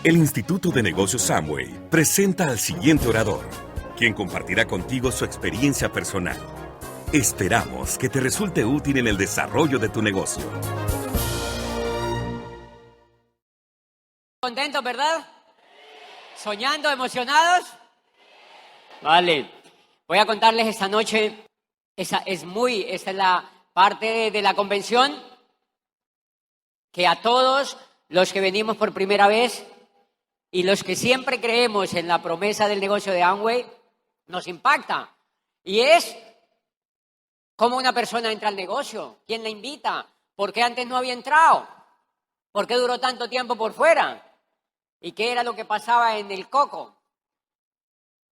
El Instituto de Negocios Amway presenta al siguiente orador, quien compartirá contigo su experiencia personal. Esperamos que te resulte útil en el desarrollo de tu negocio. ¿Contentos, verdad? ¿Soñando, emocionados? Vale. Voy a contarles esta noche, esta es la parte de la convención que a todos los que venimos por primera vez y los que siempre creemos en la promesa del negocio de Amway, nos impacta. Y es cómo una persona entra al negocio, quién la invita, por qué antes no había entrado, por qué duró tanto tiempo por fuera y qué era lo que pasaba en el coco,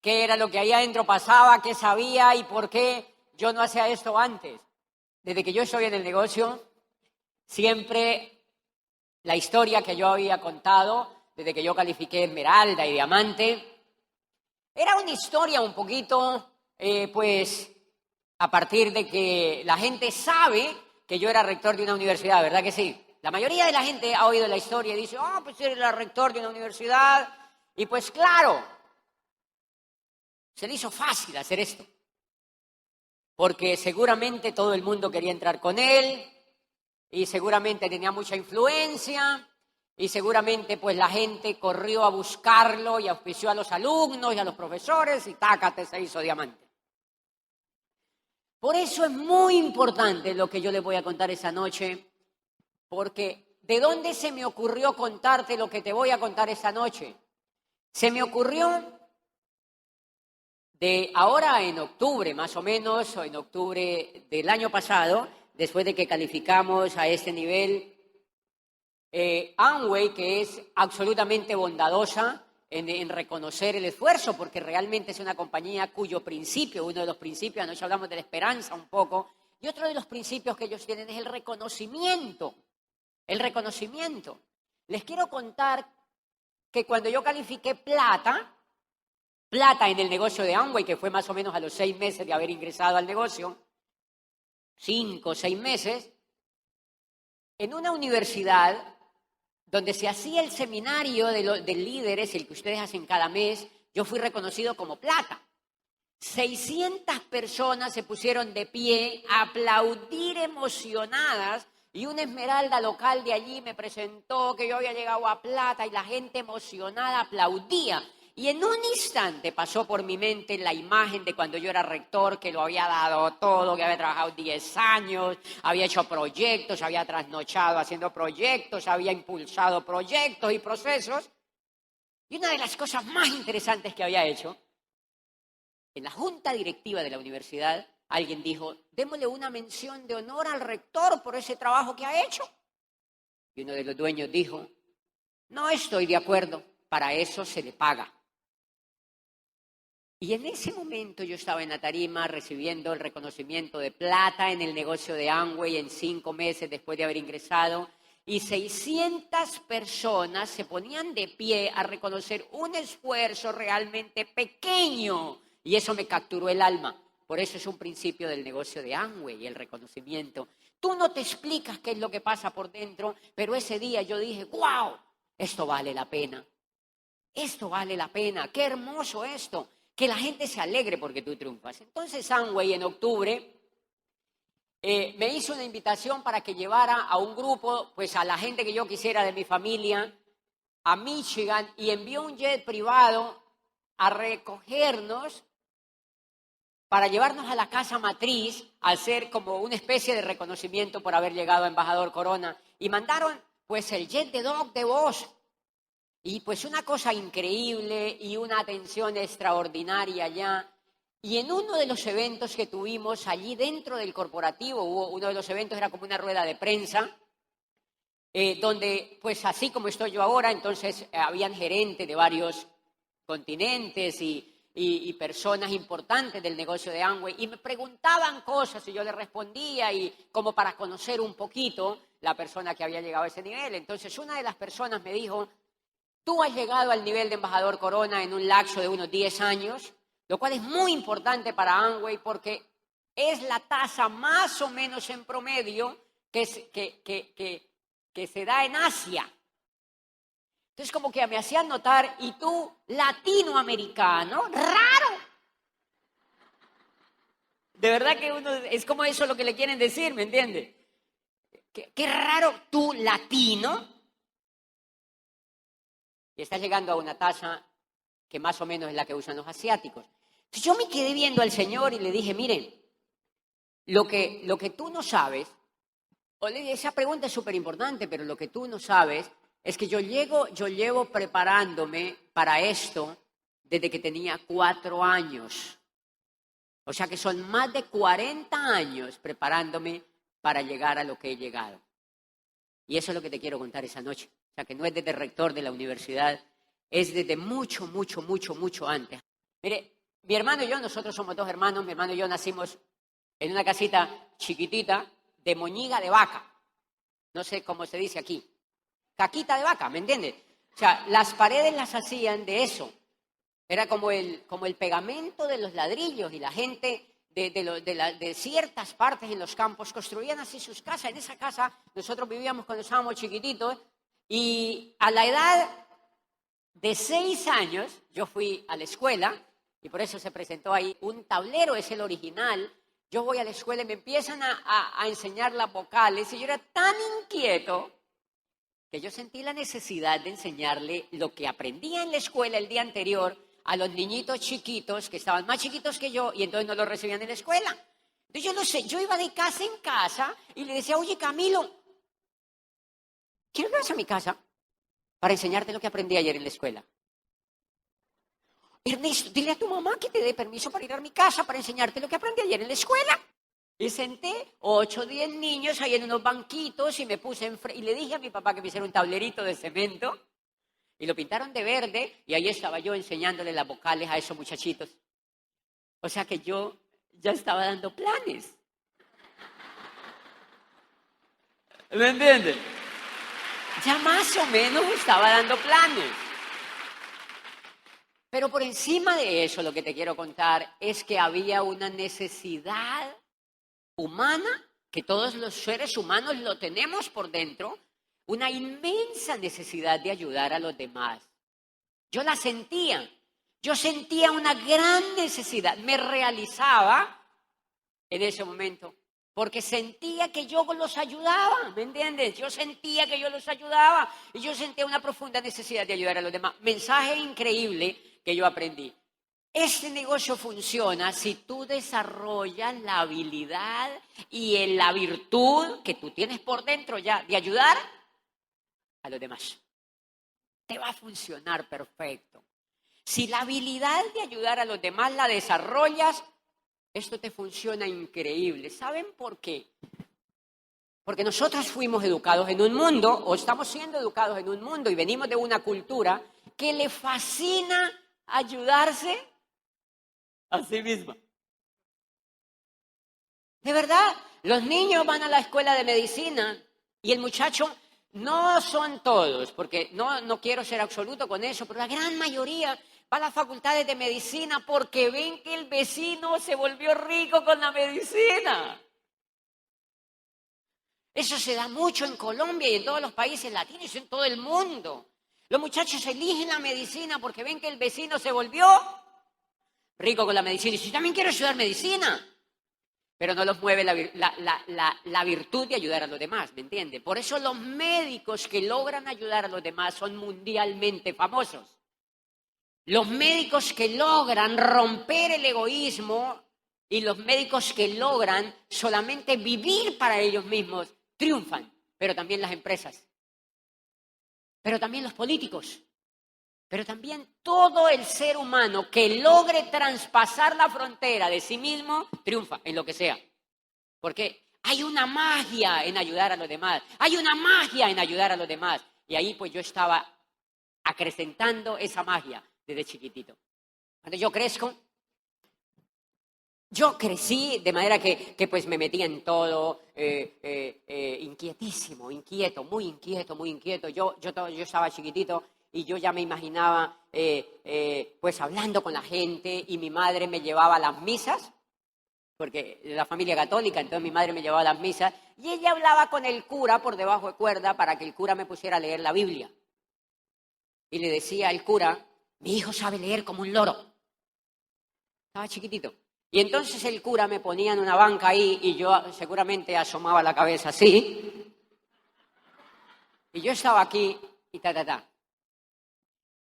qué era lo que ahí adentro pasaba, qué sabía y por qué yo no hacía esto antes. Desde que yo estoy en el negocio, siempre la historia que yo había contado, desde que yo califiqué Esmeralda y Diamante, era una historia un poquito, pues, a partir de que la gente sabe que yo era rector de una universidad, ¿verdad que sí? La mayoría de la gente ha oído la historia y dice, pues eres el rector de una universidad. Y pues claro, se le hizo fácil hacer esto. Porque seguramente todo el mundo quería entrar con él y seguramente tenía mucha influencia y seguramente pues la gente corrió a buscarlo y auspició a los alumnos y a los profesores y tácate, se hizo diamante. Por eso es muy importante lo que yo les voy a contar esa noche, porque ¿de dónde se me ocurrió contarte lo que te voy a contar esta noche? Se me ocurrió de ahora en octubre, más o menos, o en octubre del año pasado, después de que calificamos a este nivel, Amway, que es absolutamente bondadosa en reconocer el esfuerzo, porque realmente es una compañía cuyo principio, uno de los principios, anoche hablamos de la esperanza un poco, y otro de los principios que ellos tienen es el reconocimiento. El reconocimiento. Les quiero contar que cuando yo califiqué plata en el negocio de Amway, que fue más o menos a los 6 meses de haber ingresado al negocio, 5 o 6 meses, en una universidad donde se hacía el seminario de líderes, el que ustedes hacen cada mes, yo fui reconocido como plata. 600 personas se pusieron de pie a aplaudir emocionadas y una esmeralda local de allí me presentó que yo había llegado a plata y la gente emocionada aplaudía. Y en un instante pasó por mi mente la imagen de cuando yo era rector, que lo había dado todo, que había trabajado 10 años, había hecho proyectos, había trasnochado haciendo proyectos, había impulsado proyectos y procesos. Y una de las cosas más interesantes que había hecho, en la junta directiva de la universidad, alguien dijo, démosle una mención de honor al rector por ese trabajo que ha hecho. Y uno de los dueños dijo, no estoy de acuerdo, para eso se le paga. Y en ese momento yo estaba en la tarima recibiendo el reconocimiento de plata en el negocio de Amway en 5 meses después de haber ingresado. Y 600 personas se ponían de pie a reconocer un esfuerzo realmente pequeño. Y eso me capturó el alma. Por eso es un principio del negocio de Amway, el reconocimiento. Tú no te explicas qué es lo que pasa por dentro, pero ese día yo dije, ¡wow! Esto vale la pena. Esto vale la pena. ¡Qué hermoso esto! Que la gente se alegre porque tú triunfas. Entonces Amway en octubre me hizo una invitación para que llevara a un grupo, pues a la gente que yo quisiera de mi familia, a Michigan, y envió un jet privado a recogernos para llevarnos a la casa matriz, a hacer como una especie de reconocimiento por haber llegado a Embajador Corona. Y mandaron pues el jet de Doc de voz. Y pues una cosa increíble y una atención extraordinaria allá. Y en uno de los eventos que tuvimos allí dentro del corporativo, uno de los eventos era como una rueda de prensa, donde pues así como estoy yo ahora, entonces habían gerentes de varios continentes y personas importantes del negocio de Amway y me preguntaban cosas y yo les respondía y como para conocer un poquito la persona que había llegado a ese nivel. Entonces una de las personas me dijo, tú has llegado al nivel de embajador Corona en un lapso de unos 10 años, lo cual es muy importante para Amway porque es la tasa más o menos en promedio que se da en Asia. Entonces como que me hacían notar, y tú, latinoamericano, raro. De verdad que uno, es como eso lo que le quieren decir, ¿me entiende? Qué raro, tú, latino, y estás llegando a una tasa que más o menos es la que usan los asiáticos. Entonces yo me quedé viendo al Señor y le dije, miren, lo que tú no sabes, esa pregunta es súper importante, pero lo que tú no sabes es que yo llevo preparándome para esto desde que tenía 4 años. O sea que son más de 40 años preparándome para llegar a lo que he llegado. Y eso es lo que te quiero contar esa noche. O sea que no es desde rector de la universidad, es desde mucho, mucho, mucho, mucho antes. Mire, mi hermano y yo, nosotros somos 2 hermanos, mi hermano y yo nacimos en una casita chiquitita de moñiga de vaca. No sé cómo se dice aquí. Caquita de vaca, ¿me entiendes? O sea, las paredes las hacían de eso. Era como el pegamento de los ladrillos, y la gente de ciertas partes en los campos construían así sus casas. En esa casa nosotros vivíamos cuando estábamos chiquititos, y a la edad de 6 años yo fui a la escuela, y por eso se presentó ahí un tablero, es el original. Yo voy a la escuela y me empiezan a enseñar las vocales, y yo era tan inquieto que yo sentí la necesidad de enseñarle lo que aprendía en la escuela el día anterior a los niñitos chiquitos que estaban más chiquitos que yo, y entonces no lo recibían en la escuela. Entonces yo no sé, yo iba de casa en casa y le decía, oye Camilo, ¿quieres que vayas a mi casa para enseñarte lo que aprendí ayer en la escuela? Ernesto, dile a tu mamá que te dé permiso para ir a mi casa para enseñarte lo que aprendí ayer en la escuela. Y senté 8 o 10 niños ahí en unos banquitos y me puse y le dije a mi papá que me hiciera un tablerito de cemento y lo pintaron de verde, y ahí estaba yo enseñándole las vocales a esos muchachitos. O sea que yo ya estaba dando planes. ¿Me entienden? Ya más o menos estaba dando planes. Pero por encima de eso, lo que te quiero contar es que había una necesidad humana, que todos los seres humanos lo tenemos por dentro, una inmensa necesidad de ayudar a los demás. Yo la sentía, yo sentía una gran necesidad, me realizaba en ese momento, porque sentía que yo los ayudaba, ¿me entiendes? Yo sentía que yo los ayudaba, y yo sentía una profunda necesidad de ayudar a los demás. Mensaje increíble que yo aprendí. Este negocio funciona si tú desarrollas la habilidad y la virtud que tú tienes por dentro ya de ayudar a los demás. Te va a funcionar perfecto. Si la habilidad de ayudar a los demás la desarrollas, esto te funciona increíble. ¿Saben por qué? Porque nosotros fuimos educados en un mundo, o estamos siendo educados en un mundo, y venimos de una cultura que le fascina ayudarse a sí misma. De verdad, los niños van a la escuela de medicina y el muchacho, no son todos, porque no quiero ser absoluto con eso, pero la gran mayoría va a las facultades de medicina porque ven que el vecino se volvió rico con la medicina. Eso se da mucho en Colombia y en todos los países latinos, en todo el mundo. Los muchachos eligen la medicina porque ven que el vecino se volvió rico con la medicina. Y si también quiero estudiar medicina, pero no los mueve la virtud de ayudar a los demás, ¿me entiende? Por eso los médicos que logran ayudar a los demás son mundialmente famosos. Los médicos que logran romper el egoísmo y los médicos que logran solamente vivir para ellos mismos triunfan, pero también las empresas, pero también los políticos. Pero también todo el ser humano que logre traspasar la frontera de sí mismo, triunfa en lo que sea. Porque hay una magia en ayudar a los demás. Hay una magia en ayudar a los demás. Y ahí pues yo estaba acrecentando esa magia desde chiquitito. Cuando yo crezco, yo crecí de manera que pues me metía en todo, inquietísimo, inquieto, muy inquieto, muy inquieto. Yo estaba chiquitito y yo ya me imaginaba pues hablando con la gente, y mi madre me llevaba a las misas, porque de la familia católica, entonces mi madre me llevaba a las misas, y ella hablaba con el cura por debajo de cuerda para que el cura me pusiera a leer la Biblia. y le decía al cura, mi hijo sabe leer como un loro. Estaba chiquitito. Y entonces el cura me ponía en una banca ahí y yo seguramente asomaba la cabeza así. Y yo estaba aquí y ta.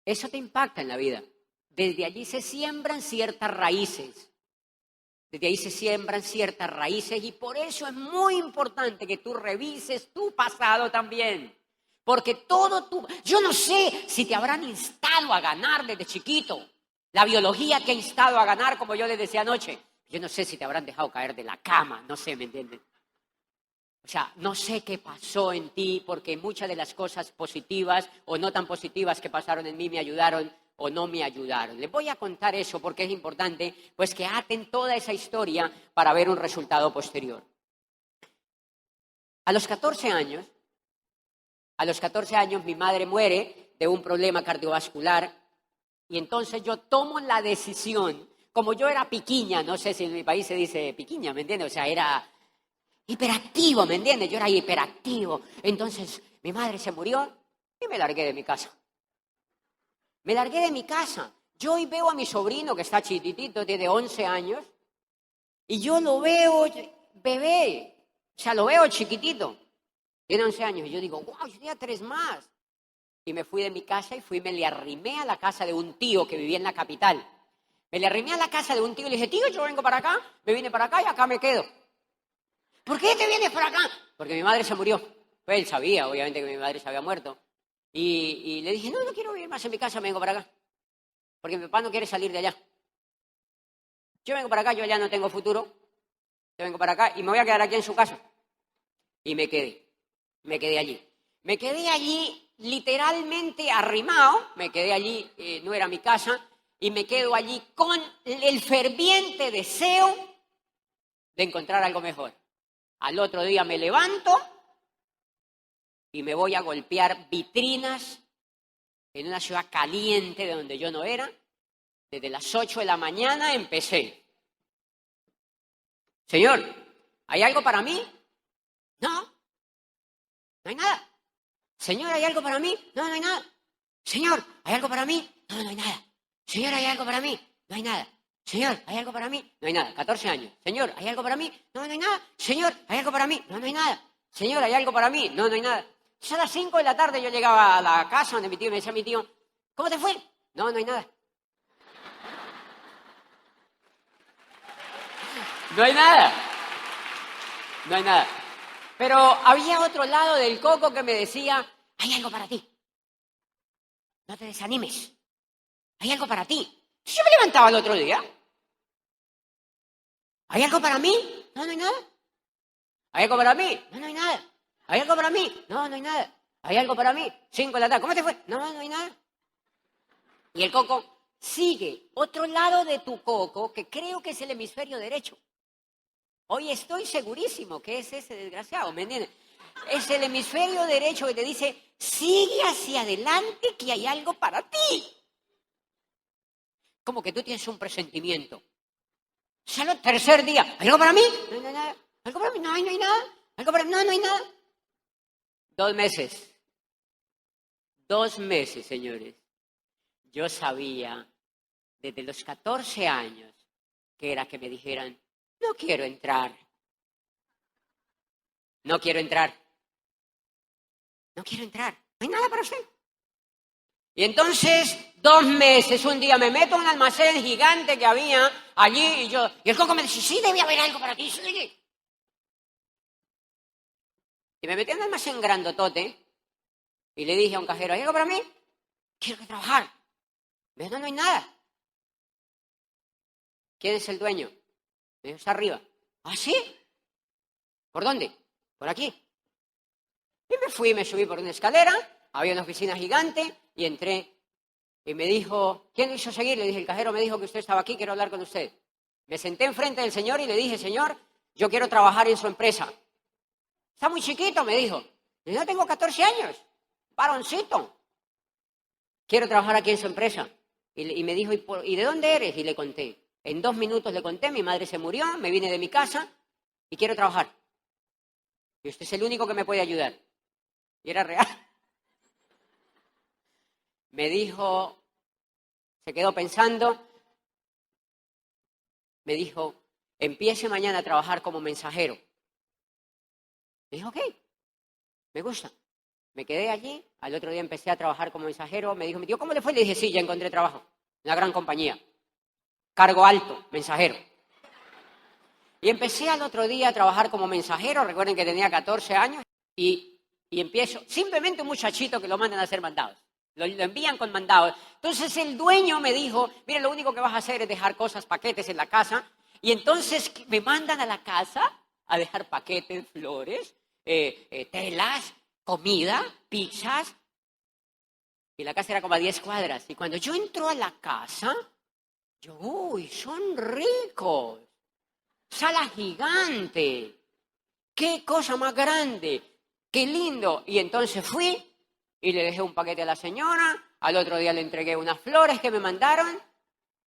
Eso te impacta en la vida. Desde allí se siembran ciertas raíces. Desde ahí se siembran ciertas raíces y por eso es muy importante que tú revises tu pasado también. Porque yo no sé si te habrán instado a ganar desde chiquito. La biología te ha instado a ganar, como yo les decía anoche. Yo no sé si te habrán dejado caer de la cama, no sé, ¿me entienden? O sea, no sé qué pasó en ti, porque muchas de las cosas positivas o no tan positivas que pasaron en mí me ayudaron o no me ayudaron. Les voy a contar eso porque es importante, pues que aten toda esa historia para ver un resultado posterior. A los 14 años mi madre muere de un problema cardiovascular y entonces yo tomo la decisión, como yo era piquiña, no sé si en mi país se dice piquiña, ¿me entiendes? O sea, era hiperactivo, ¿me entiendes? Yo era hiperactivo. Entonces mi madre se murió y me largué de mi casa. Me largué de mi casa. Yo hoy veo a mi sobrino que está chiquitito, tiene 11 años, y yo lo veo bebé, o sea, lo veo chiquitito. Tiene 11 años y yo digo, wow, yo tenía 3 más. Y me fui de mi casa y me le arrimé a la casa de un tío que vivía en la capital. Me le arrimé a la casa de un tío y le dije, tío, yo vengo para acá, me vine para acá y acá me quedo. ¿Por qué te vienes para acá? Porque mi madre se murió. Pues él sabía, obviamente, que mi madre se había muerto. Y le dije, no quiero vivir más en mi casa, me vengo para acá. Porque mi papá no quiere salir de allá. Yo vengo para acá, yo allá no tengo futuro. Yo vengo para acá y me voy a quedar aquí en su casa. Y me quedé allí. Me quedé allí literalmente arrimado, me quedé allí, no era mi casa, y me quedo allí con el ferviente deseo de encontrar algo mejor. Al otro día me levanto y me voy a golpear vitrinas en una ciudad caliente de donde yo no era. Desde las 8 de la mañana empecé. Señor, ¿hay algo para mí? No, no hay nada. Señor, ¿hay algo para mí? No, no hay nada. Señor, ¿hay algo para mí? No, no hay nada. Señor, ¿hay algo para mí? No hay nada. Señor, ¿hay algo para mí? No hay nada. 14 años. Señor, ¿hay algo para mí? No, no hay nada. Señor, ¿hay algo para mí? No, no hay nada. Señor, ¿hay algo para mí? No, no hay nada. Entonces, a las 5 de la tarde yo llegaba a la casa donde mi tío me decía a mi tío, ¿cómo te fue? No, no hay nada. No hay nada. No hay nada. Pero había otro lado del coco que me decía, hay algo para ti. No te desanimes. Hay algo para ti. Yo me levantaba el otro día. ¿Hay algo para mí? No, no hay nada. ¿Hay algo para mí? No, no hay nada. ¿Hay algo para mí? No, no hay nada. ¿Hay algo para mí? 5 de la tarde. ¿Cómo te fue? No, no hay nada. Y el coco sigue. Otro lado de tu coco, que creo que es el hemisferio derecho. Hoy estoy segurísimo que es ese desgraciado, ¿me entiendes? Es el hemisferio derecho que te dice, sigue hacia adelante que hay algo para ti. Como que tú tienes un presentimiento. Solo el tercer día. ¿Algo para mí? No, no hay nada. ¿Algo para mí? No, no hay nada. ¿Algo para mí? No, no hay nada. 2 meses. 2 meses, señores. Yo sabía desde los 14 años que era que me dijeran, no quiero entrar. No quiero entrar. No quiero entrar. No hay nada para usted. Y entonces, 2 meses, un día me meto en un almacén gigante que había allí y el coco me dice, sí, debe haber algo para ti, sí. Y me metí en un almacén grandotote y le dije a un cajero, ¿hay algo para mí? Quiero trabajar. Me dijo, no hay nada. ¿Quién es el dueño? Me dijo, está arriba. ¿Ah, sí? ¿Por dónde? Por aquí. Y me fui, me subí por una escalera, había una oficina gigante y entré. Y me dijo, ¿quién lo hizo seguir? Le dije, el cajero me dijo que usted estaba aquí, quiero hablar con usted. Me senté enfrente del señor y le dije, señor, yo quiero trabajar en su empresa. Está muy chiquito, me dijo. Yo tengo 14 años, varoncito. Quiero trabajar aquí en su empresa. Y me dijo, ¿y de dónde eres? Y le conté. En 2 minutos le conté, mi madre se murió, me vine de mi casa y quiero trabajar. Y usted es el único que me puede ayudar. Y era real. me dijo, se quedó pensando, me dijo, empiece mañana a trabajar como mensajero. Me dijo, ok, me gusta. Me quedé allí, al otro día empecé a trabajar como mensajero. Me dijo, mi tío, ¿cómo le fue? Le dije, sí, ya encontré trabajo. En una gran compañía. Cargo alto, mensajero. Y empecé al otro día a trabajar como mensajero. Recuerden que tenía 14 años. Y empiezo, simplemente un muchachito que lo mandan a hacer mandados. Lo envían con mandados. Entonces el dueño me dijo, mire, lo único que vas a hacer es dejar cosas, paquetes en la casa. Y entonces me mandan a la casa a dejar paquetes, flores, telas, comida, pizzas. Y la casa era como a 10 cuadras. Y cuando yo entro a la casa, yo, uy, son ricos. Sala gigante. Qué cosa más grande. Qué lindo. Y entonces fui y le dejé un paquete a la señora. Al otro día le entregué unas flores que me mandaron.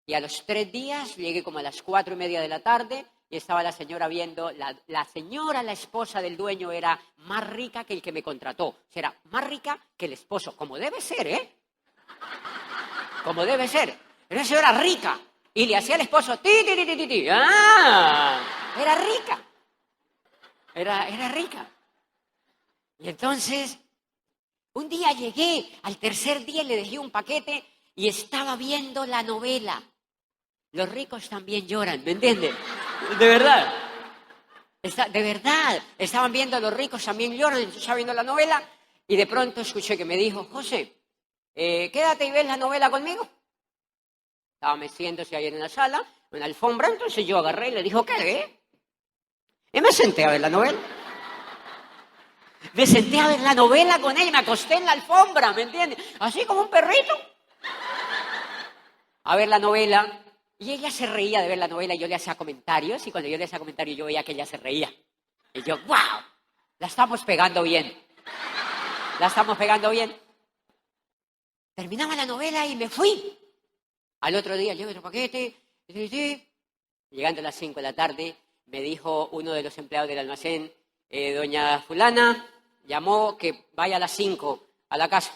Y a los 3 días llegué como a las 4:30 de la tarde y estaba la señora viendo, la señora, la esposa del dueño, era más rica que el que me contrató. O sea, era más rica que el esposo, como debe ser, ¿eh? Como debe ser. Era una señora rica. Y le hacía al esposo, ti, ti, ti, ti, ti. ¡Ah! Era rica. Era rica. Y entonces, un día llegué, al tercer día le dejé un paquete y estaba viendo la novela. Los ricos también lloran, ¿me entiendes? De verdad. De verdad. Estaban viendo los ricos también lloran. Yo estaba viendo la novela y de pronto escuché que me dijo, José, quédate y ves la novela conmigo. Estaba meciéndose ahí en la sala, en la alfombra, entonces yo agarré y le dije, ¿qué? Y me senté a ver la novela. Me senté a ver la novela con ella y me acosté en la alfombra, ¿me entiendes? Así como un perrito. A ver la novela. Y ella se reía de ver la novela y yo le hacía comentarios. Y cuando yo le hacía comentarios yo veía que ella se reía. Y yo, ¡wow! La estamos pegando bien. La estamos pegando bien. Terminaba la novela y me fui. Al otro día llevo otro paquete. Llegando a las 5 de la tarde, me dijo uno de los empleados del almacén, doña fulana, llamó que vaya a las 5 a la casa.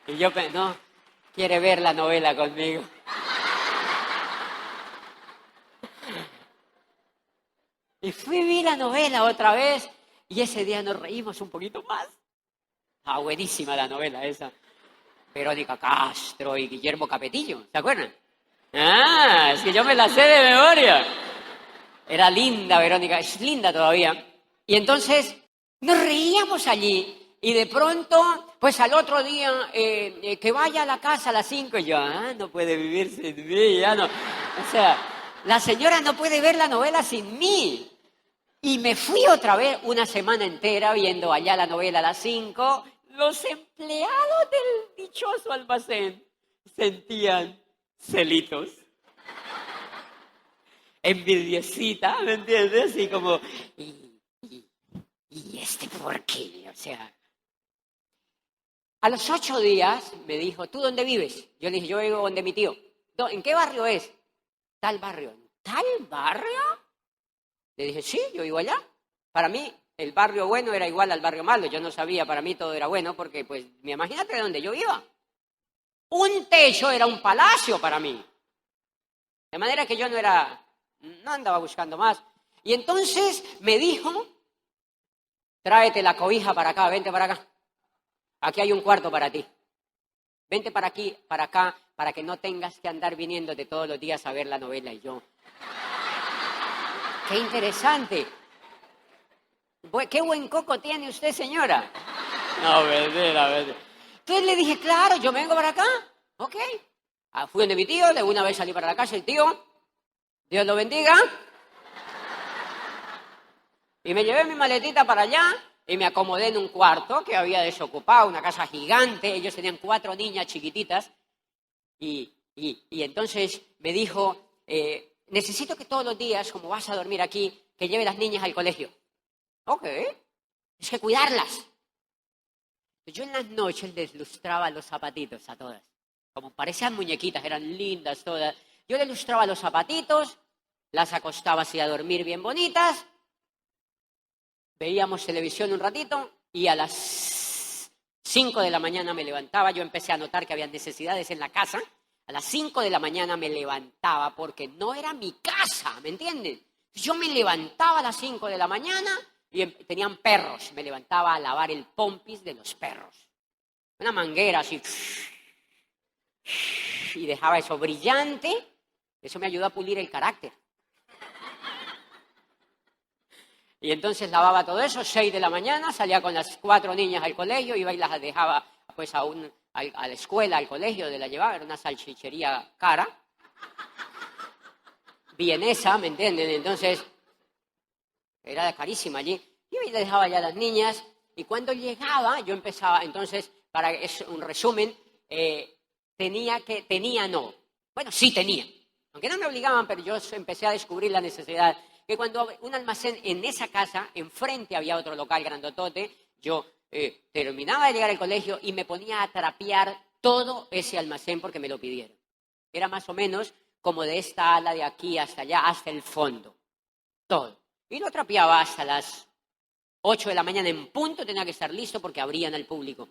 Y yo, no, quiere ver la novela conmigo. Y fui a ver la novela otra vez y ese día nos reímos un poquito más. Ah, buenísima la novela esa. Verónica Castro y Guillermo Capetillo, ¿se acuerdan? Ah, es que yo me la sé de memoria. Era linda Verónica, es linda todavía. Y entonces nos reíamos allí. Y de pronto, pues al otro día, que vaya a la casa a las 5, y yo, no puede vivir sin mí, ya no. O sea, la señora no puede ver la novela sin mí. Y me fui otra vez una semana entera viendo allá la novela a las 5. Los empleados del dichoso almacén sentían celitos. Envidiosita, ¿me entiendes? Así como, ¿y este por qué? O sea... A los 8 días me dijo, ¿tú dónde vives? Yo le dije, yo vivo donde mi tío. ¿En qué barrio es? Tal barrio. ¿En tal barrio? Le dije, sí, yo vivo allá. Para mí, el barrio bueno era igual al barrio malo. Yo no sabía, para mí todo era bueno, porque, pues, imagínate de dónde yo iba. Un techo era un palacio para mí. De manera que yo no andaba buscando más. Y entonces me dijo, tráete la cobija para acá, vente para acá. Aquí hay un cuarto para ti. Vente para aquí, para acá, para que no tengas que andar viniéndote todos los días a ver la novela. Y yo, ¡qué interesante! ¡Qué buen coco tiene usted, señora! No, verdad. Entonces le dije, claro, yo vengo para acá. Ok. Fui donde mi tío, de una vez salí para la casa, el tío, Dios lo bendiga. Y me llevé mi maletita para allá. Y me acomodé en un cuarto que había desocupado, una casa gigante. Ellos tenían 4 niñas chiquititas. Y entonces me dijo, necesito que todos los días, como vas a dormir aquí, que lleve las niñas al colegio. Ok, es que cuidarlas. Yo en las noches les lustraba los zapatitos a todas. Como parecían muñequitas, eran lindas todas. Yo les lustraba los zapatitos, las acostaba así a dormir bien bonitas. veíamos televisión un ratito y a las 5 de la mañana me levantaba. Yo empecé a notar que había necesidades en la casa. A las 5 de la mañana me levantaba porque no era mi casa, ¿me entienden? Yo me levantaba a las 5 de la mañana y tenían perros. Me levantaba a lavar el pompis de los perros. Una manguera así. Y dejaba eso brillante. Eso me ayudó a pulir el carácter. Y entonces lavaba todo eso, 6 de la mañana, salía con las 4 niñas al colegio, iba y las dejaba pues a la escuela, al colegio, de la llevaba, era una salchichería cara, vienesa, ¿me entienden? Entonces, era carísima allí. Yo le dejaba ya a las niñas, y cuando llegaba, yo empezaba, entonces, para un resumen, sí tenía, aunque no me obligaban, pero yo empecé a descubrir la necesidad, que cuando un almacén en esa casa, enfrente había otro local grandotote, yo terminaba de llegar al colegio y me ponía a trapear todo ese almacén porque me lo pidieron. Era más o menos como de esta ala de aquí hasta allá, hasta el fondo. Todo. Y lo trapeaba hasta las 8 de la mañana en punto, tenía que estar listo porque abrían al público.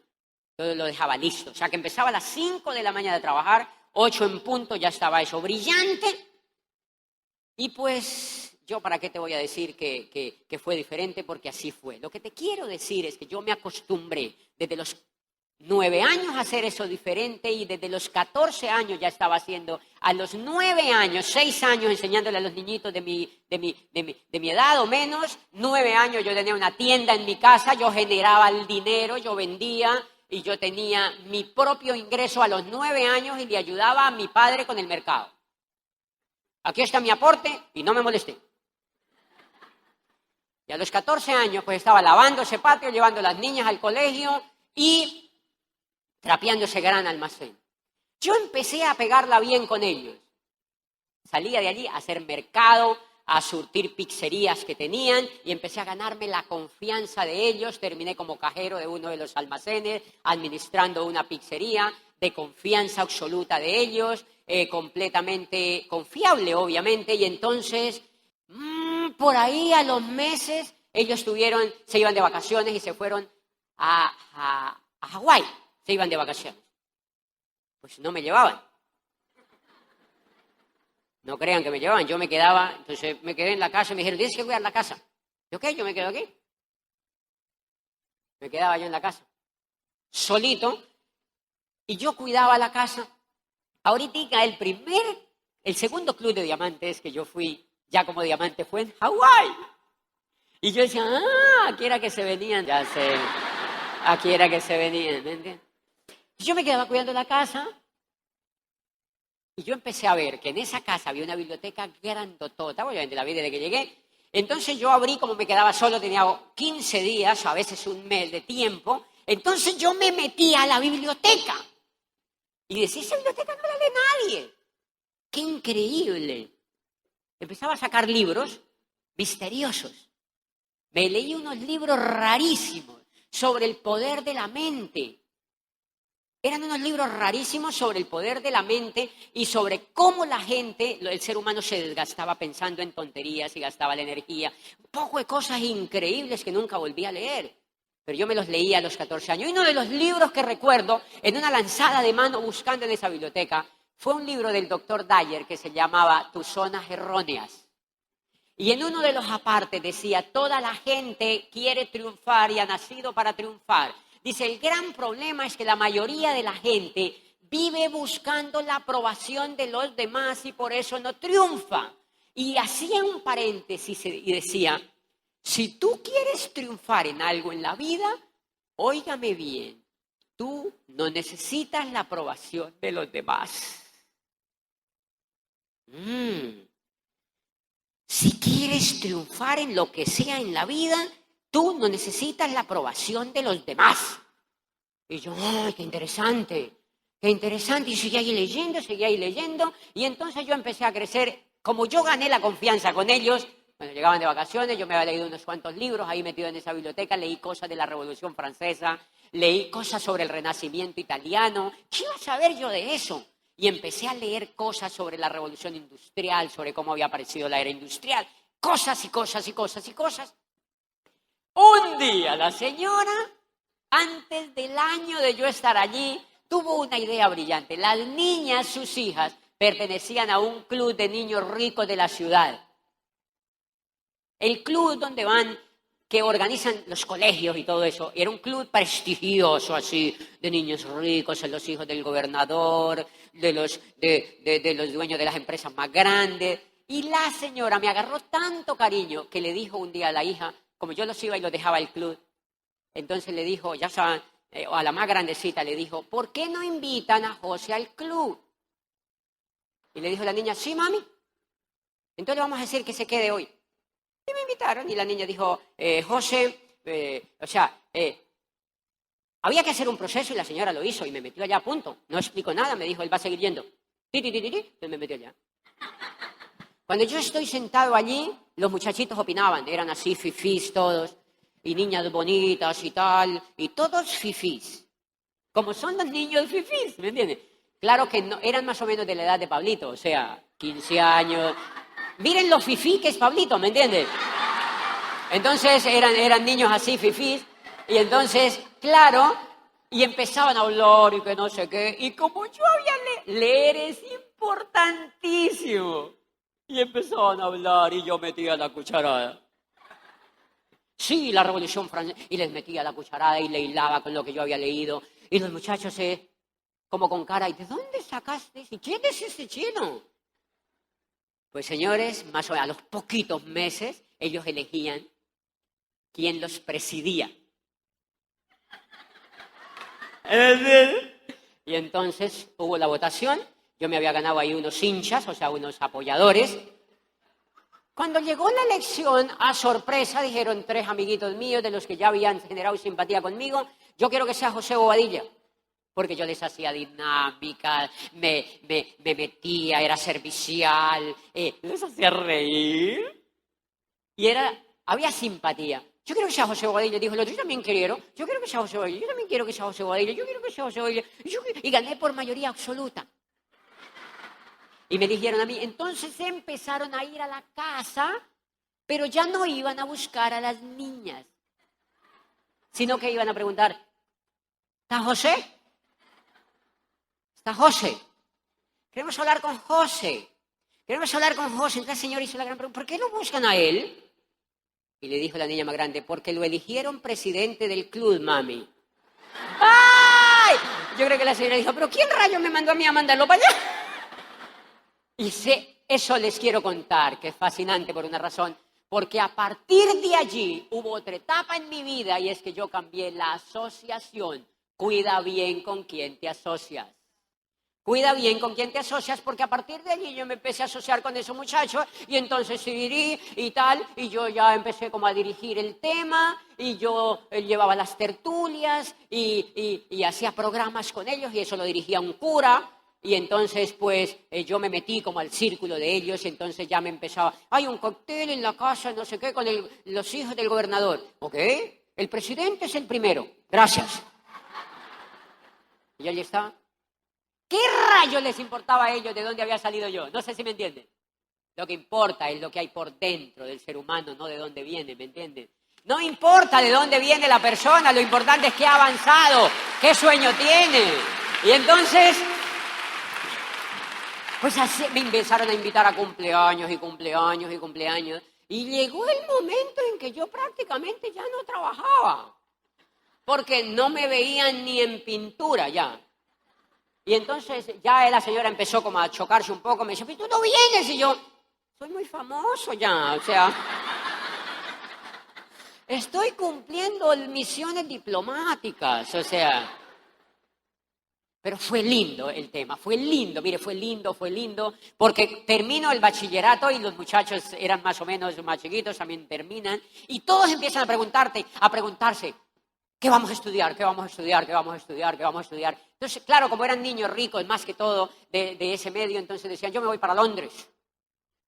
Todo lo dejaba listo. O sea, que empezaba a las 5 de la mañana de trabajar, 8 en punto, ya estaba eso brillante. Y pues, yo para qué te voy a decir que fue diferente, porque así fue. Lo que te quiero decir es que yo me acostumbré desde los 9 años a hacer eso diferente y desde los 14 años ya estaba haciendo, a los 9 años, 6 años enseñándole a los niñitos de mi edad o menos, 9 años yo tenía una tienda en mi casa, yo generaba el dinero, yo vendía y yo tenía mi propio ingreso a los 9 años y le ayudaba a mi padre con el mercado. Aquí está mi aporte y no me molesté. Y a los 14 años pues estaba lavando ese patio, llevando a las niñas al colegio y trapeando ese gran almacén. Yo empecé a pegarla bien con ellos. Salía de allí a hacer mercado, a surtir pizzerías que tenían y empecé a ganarme la confianza de ellos. Terminé como cajero de uno de los almacenes, administrando una pizzería de confianza absoluta de ellos, completamente confiable, obviamente. Y entonces, por ahí a los meses, ellos se iban de vacaciones y se fueron a Hawái. Se iban de vacaciones. Pues no me llevaban. No crean que me llevaban, yo me quedaba, entonces me quedé en la casa y me dijeron, tienes que cuidar la casa. Yo, ¿qué? Yo me quedo aquí. Me quedaba yo en la casa, solito, y yo cuidaba la casa. Ahorita el segundo club de diamantes que yo fui, ya como diamante, fue en Hawái. Y yo decía, aquí era que se venían, ya sé, aquí era que se venían, ¿me entiendes? Y yo me quedaba cuidando la casa. Y yo empecé a ver que en esa casa había una biblioteca grandotota, obviamente la vi desde que llegué. Entonces yo abrí, como me quedaba solo, tenía 15 días, a veces un mes de tiempo. Entonces yo me metí a la biblioteca. Y decía, esa biblioteca no la lee nadie. ¡Qué increíble! Empezaba a sacar libros misteriosos. Me leí unos libros rarísimos sobre el poder de la mente. Eran unos libros rarísimos sobre el poder de la mente y sobre cómo la gente, el ser humano se desgastaba pensando en tonterías y gastaba la energía. Un poco de cosas increíbles que nunca volví a leer. Pero yo me los leía a los 14 años. Y uno de los libros que recuerdo, en una lanzada de mano buscando en esa biblioteca, fue un libro del doctor Dyer que se llamaba Tus zonas erróneas. Y en uno de los apartes decía, toda la gente quiere triunfar y ha nacido para triunfar. Dice, el gran problema es que la mayoría de la gente vive buscando la aprobación de los demás y por eso no triunfa. Y hacía un paréntesis y decía, si tú quieres triunfar en algo en la vida, óigame bien, tú no necesitas la aprobación de los demás. Si quieres triunfar en lo que sea en la vida, tú no necesitas la aprobación de los demás. Y yo, ¡ay, qué interesante! ¡Qué interesante! Y seguía ahí leyendo. Y entonces yo empecé a crecer. Como yo gané la confianza con ellos, cuando llegaban de vacaciones, yo me había leído unos cuantos libros ahí metido en esa biblioteca. Leí cosas de la Revolución Francesa, leí cosas sobre el Renacimiento italiano. ¿Qué iba a saber yo de eso? Y empecé a leer cosas sobre la Revolución Industrial, sobre cómo había aparecido la era industrial. Cosas y cosas y cosas y cosas. Un día la señora, antes del año de yo estar allí, tuvo una idea brillante. Las niñas, sus hijas, pertenecían a un club de niños ricos de la ciudad. El club donde van, que organizan los colegios y todo eso, era un club prestigioso así, de niños ricos, los hijos del gobernador, de los dueños de las empresas más grandes. Y la señora me agarró tanto cariño que le dijo un día a la hija, como yo los iba y los dejaba al club, entonces le dijo, ya saben, a la más grandecita le dijo, ¿por qué no invitan a José al club? Y le dijo la niña, sí, mami. Entonces le vamos a decir que se quede hoy. Y me invitaron y la niña dijo, José, había que hacer un proceso y la señora lo hizo y me metió allá a punto. No explicó nada, me dijo, él va a seguir yendo. Entonces me metió allá. Cuando yo estoy sentado allí, los muchachitos opinaban, eran así fifís todos, y niñas bonitas y tal, y todos fifís. Como son los niños fifís, ¿me entiendes? Claro que no, eran más o menos de la edad de Pablito, o sea, 15 años. Miren lo fifí que es Pablito, ¿me entiendes? Entonces eran niños así fifís, y entonces, claro, y empezaban a hablar y que no sé qué, y como yo había leer es importantísimo. Y empezaban a hablar y yo metía la cucharada. Sí, la Revolución Francesa. Y les metía la cucharada y le hilaba con lo que yo había leído. Y los muchachos como con cara, ¿y de dónde sacaste ese? ¿Quién es ese chino? Pues señores, más o menos a los poquitos meses, ellos elegían quién los presidía. Y entonces hubo la votación. Yo me había ganado ahí unos hinchas, o sea, unos apoyadores. Cuando llegó la elección, a sorpresa, dijeron 3 amiguitos míos de los que ya habían generado simpatía conmigo, yo quiero que sea José Bobadilla, porque yo les hacía dinámicas, me metía, era servicial, les hacía reír. Y había simpatía. Yo quiero que sea José Bobadilla, dijo el otro, yo también quiero, yo quiero que sea José Bobadilla, yo también quiero que sea José Bobadilla, yo quiero que sea José Bobadilla. Y gané por mayoría absoluta. Y me dijeron a mí, entonces empezaron a ir a la casa, pero ya no iban a buscar a las niñas, sino que iban a preguntar, ¿está José? ¿Está José? Queremos hablar con José. Queremos hablar con José. Entonces el señor hizo la gran pregunta, ¿por qué no buscan a él? Y le dijo la niña más grande, porque lo eligieron presidente del club, mami. ¡Ay! Yo creo que la señora dijo, ¿pero quién rayos me mandó a mí a mandarlo para allá? Y eso les quiero contar, que es fascinante por una razón, porque a partir de allí hubo otra etapa en mi vida y es que yo cambié la asociación. Cuida bien con quién te asocias. Cuida bien con quién te asocias, porque a partir de allí yo me empecé a asociar con esos muchachos y entonces seguí y tal, y yo ya empecé como a dirigir el tema y yo llevaba las tertulias y hacía programas con ellos y eso lo dirigía un cura. Y entonces, pues, yo me metí como al círculo de ellos y entonces ya me empezaba, hay un cóctel en la casa, no sé qué, con los hijos del gobernador. ¿Ok? El presidente es el primero. Gracias. Y allí estaba. ¿Qué rayos les importaba a ellos de dónde había salido yo? No sé si me entienden. Lo que importa es lo que hay por dentro del ser humano, no de dónde viene, ¿me entienden? No importa de dónde viene la persona, lo importante es que ha avanzado, qué sueño tiene. Y entonces, pues así me empezaron a invitar a cumpleaños y cumpleaños y cumpleaños. Y llegó el momento en que yo prácticamente ya no trabajaba. Porque no me veían ni en pintura ya. Y entonces ya la señora empezó como a chocarse un poco. Me dice, ¿pero tú no vienes? Y yo, soy muy famoso ya, o sea. Estoy cumpliendo misiones diplomáticas, o sea. Pero fue lindo el tema, fue lindo, mire, fue lindo, porque termino el bachillerato y los muchachos eran más o menos más chiquitos, también terminan, y todos empiezan a preguntarse, ¿qué vamos a estudiar? ¿Qué vamos a estudiar? ¿Qué vamos a estudiar? ¿Qué vamos a estudiar? Entonces, claro, como eran niños ricos, más que todo, de ese medio, entonces decían, yo me voy para Londres,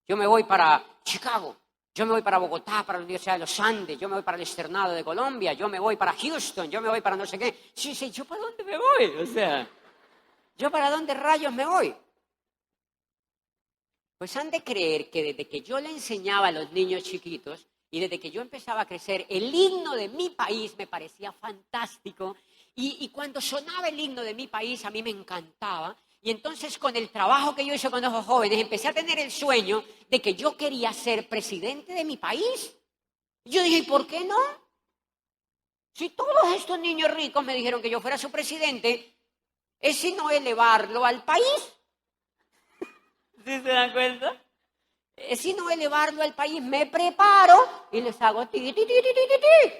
yo me voy para Chicago, yo me voy para Bogotá, para la Universidad de los Andes, yo me voy para el Externado de Colombia, yo me voy para Houston, yo me voy para no sé qué. Sí, ¿yo para dónde me voy? O sea, ¿yo para dónde rayos me voy? Pues han de creer que desde que yo le enseñaba a los niños chiquitos, Y desde que yo empezaba a crecer, el himno de mi país me parecía fantástico. Y cuando sonaba el himno de mi país, a mí me encantaba. Y entonces, con el trabajo que yo hice con esos jóvenes, empecé a tener el sueño de que yo quería ser presidente de mi país. Y yo dije, ¿y por qué no? Si todos estos niños ricos me dijeron que yo fuera su presidente, es sino elevarlo al país. ¿Sí se dan cuenta? Es sino elevarlo al país. Me preparo y les hago ti, ti, ti, ti, ti, ti, ti.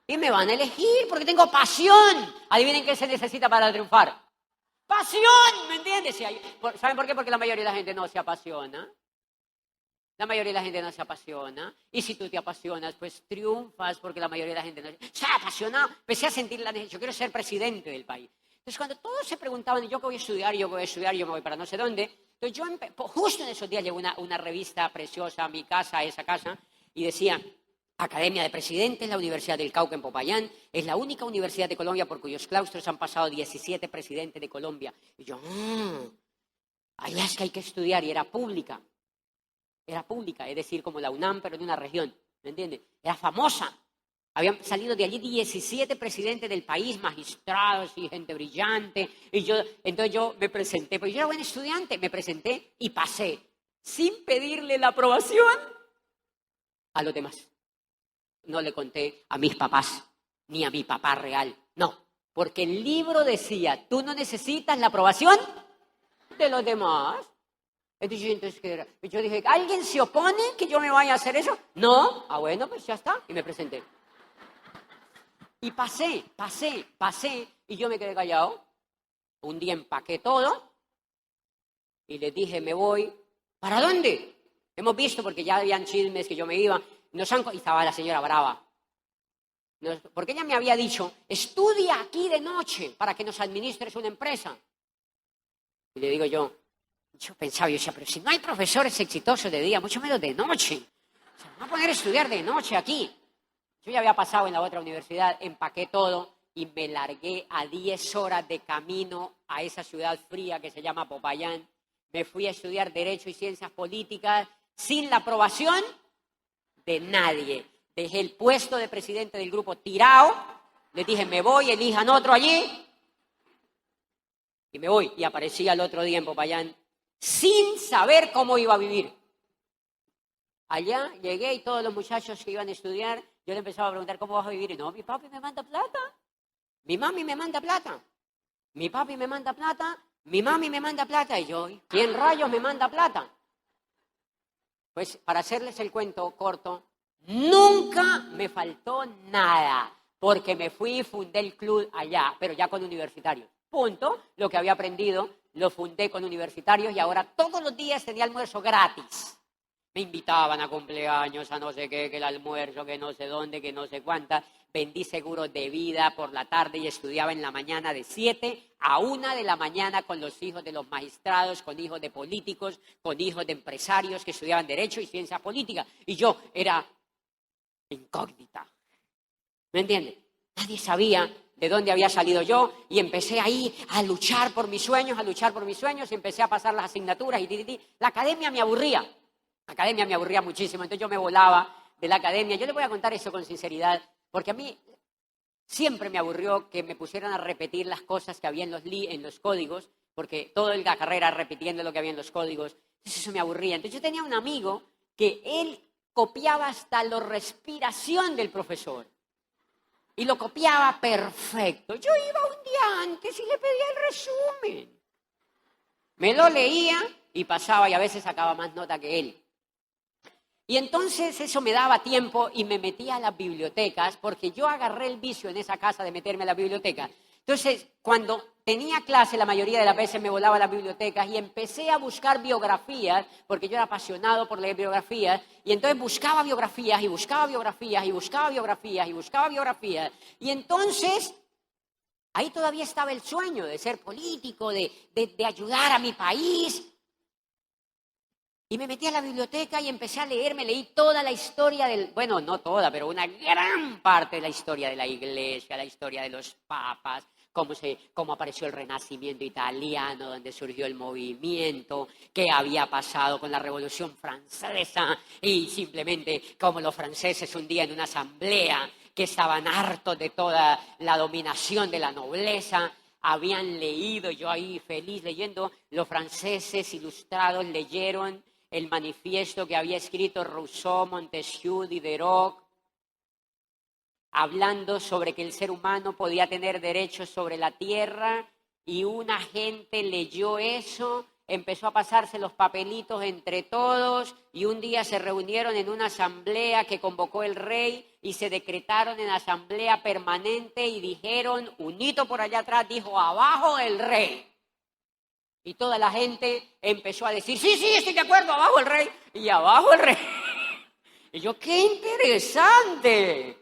Y me van a elegir porque tengo pasión. Adivinen qué se necesita para triunfar. ¡Pasión! ¿Me entiendes? ¿Saben por qué? Porque la mayoría de la gente no se apasiona. La mayoría de la gente no se apasiona. Y si tú te apasionas, pues triunfas porque la mayoría de la gente no se ha apasionado. Empecé a sentir la necesidad. Yo quiero ser presidente del país. Entonces, cuando todos se preguntaban, ¿yo qué voy a estudiar? Yo me voy para no sé dónde. Entonces, justo en esos días llegó una revista preciosa a mi casa, a esa casa, y decía, Academia de Presidentes, la Universidad del Cauca en Popayán, es la única universidad de Colombia por cuyos claustros han pasado 17 presidentes de Colombia. Y yo, allá es que hay que estudiar, y era pública, es decir, como la UNAM, pero de una región, ¿me entiendes? Era famosa. Habían salido de allí 17 presidentes del país, magistrados y gente brillante. Entonces yo me presenté, porque yo era buen estudiante, me presenté y pasé, sin pedirle la aprobación a los demás. No le conté a mis papás, ni a mi papá real, no. Porque el libro decía, tú no necesitas la aprobación de los demás. Entonces, ¿qué era? Yo dije, ¿alguien se opone que yo me vaya a hacer eso? No. Bueno, pues ya está. Y me presenté. Y pasé, y yo me quedé callado. Un día empaqué todo y les dije, me voy. ¿Para dónde? Hemos visto, porque ya habían chismes que yo me iba. Y estaba la señora brava. Porque ella me había dicho, estudia aquí de noche para que nos administres una empresa. Y le digo yo pensaba, pero si no hay profesores exitosos de día, mucho menos de noche. O sea, me voy a poner a estudiar de noche aquí. Yo ya había pasado en la otra universidad, empaqué todo y me largué a 10 horas de camino a esa ciudad fría que se llama Popayán. Me fui a estudiar Derecho y Ciencias Políticas sin la aprobación de nadie. Dejé el puesto de presidente del grupo tirado. Les dije, me voy, elijan otro allí. Y me voy. Y aparecí al otro día en Popayán sin saber cómo iba a vivir. Allá llegué y todos los muchachos que iban a estudiar, yo le empezaba a preguntar, ¿cómo vas a vivir? Y no, mi papi me manda plata. Mi mami me manda plata. Mi papi me manda plata. Mi mami me manda plata. Y yo, ¿quién rayos me manda plata? Pues para hacerles el cuento corto, nunca me faltó nada, porque me fui y fundé el club allá, pero ya con universitarios. Punto. Lo que había aprendido lo fundé con universitarios y ahora todos los días tenía almuerzo gratis. Me invitaban a cumpleaños, a no sé qué, que el almuerzo, que no sé dónde, que no sé cuántas. Vendí seguros de vida por la tarde y estudiaba en la mañana de 7 a 1 de la mañana con los hijos de los magistrados, con hijos de políticos, con hijos de empresarios que estudiaban Derecho y Ciencias Políticas. Y yo era incógnita. ¿Me entiendes? Nadie sabía de dónde había salido yo y empecé ahí a luchar por mis sueños, y empecé a pasar las asignaturas y la academia me aburría. La academia me aburría muchísimo, entonces yo me volaba de la academia. Yo les voy a contar eso con sinceridad, porque a mí siempre me aburrió que me pusieran a repetir las cosas que había en los códigos, porque toda la carrera repitiendo lo que había en los códigos. Entonces eso me aburría. Entonces yo tenía un amigo que él copiaba hasta la respiración del profesor. Y lo copiaba perfecto. Yo iba un día antes y le pedía el resumen. Me lo leía y pasaba y a veces sacaba más nota que él. Y entonces eso me daba tiempo y me metía a las bibliotecas, porque yo agarré el vicio en esa casa de meterme a la biblioteca. Entonces, cuando tenía clase, la mayoría de las veces me volaba a las bibliotecas y empecé a buscar biografías, porque yo era apasionado por leer biografías, y entonces buscaba biografías, y buscaba biografías, y buscaba biografías, y buscaba biografías. Y entonces, ahí todavía estaba el sueño de ser político, de ayudar a mi país. Y me metí a la biblioteca y empecé a leer, me leí toda la historia bueno, no toda, pero una gran parte de la historia de la iglesia, la historia de los papas, cómo apareció el Renacimiento italiano, donde surgió el movimiento, qué había pasado con la Revolución Francesa y simplemente cómo los franceses un día en una asamblea que estaban hartos de toda la dominación de la nobleza, habían leído, yo ahí feliz leyendo, los franceses ilustrados leyeron el manifiesto que había escrito Rousseau, Montesquieu, Diderot, hablando sobre que el ser humano podía tener derechos sobre la tierra, y una gente leyó eso, empezó a pasarse los papelitos entre todos y un día se reunieron en una asamblea que convocó el rey y se decretaron en asamblea permanente y dijeron, un hito por allá atrás dijo, abajo el rey. Y toda la gente empezó a decir, sí, estoy de acuerdo, abajo el rey y abajo el rey. Y yo, ¡qué interesante!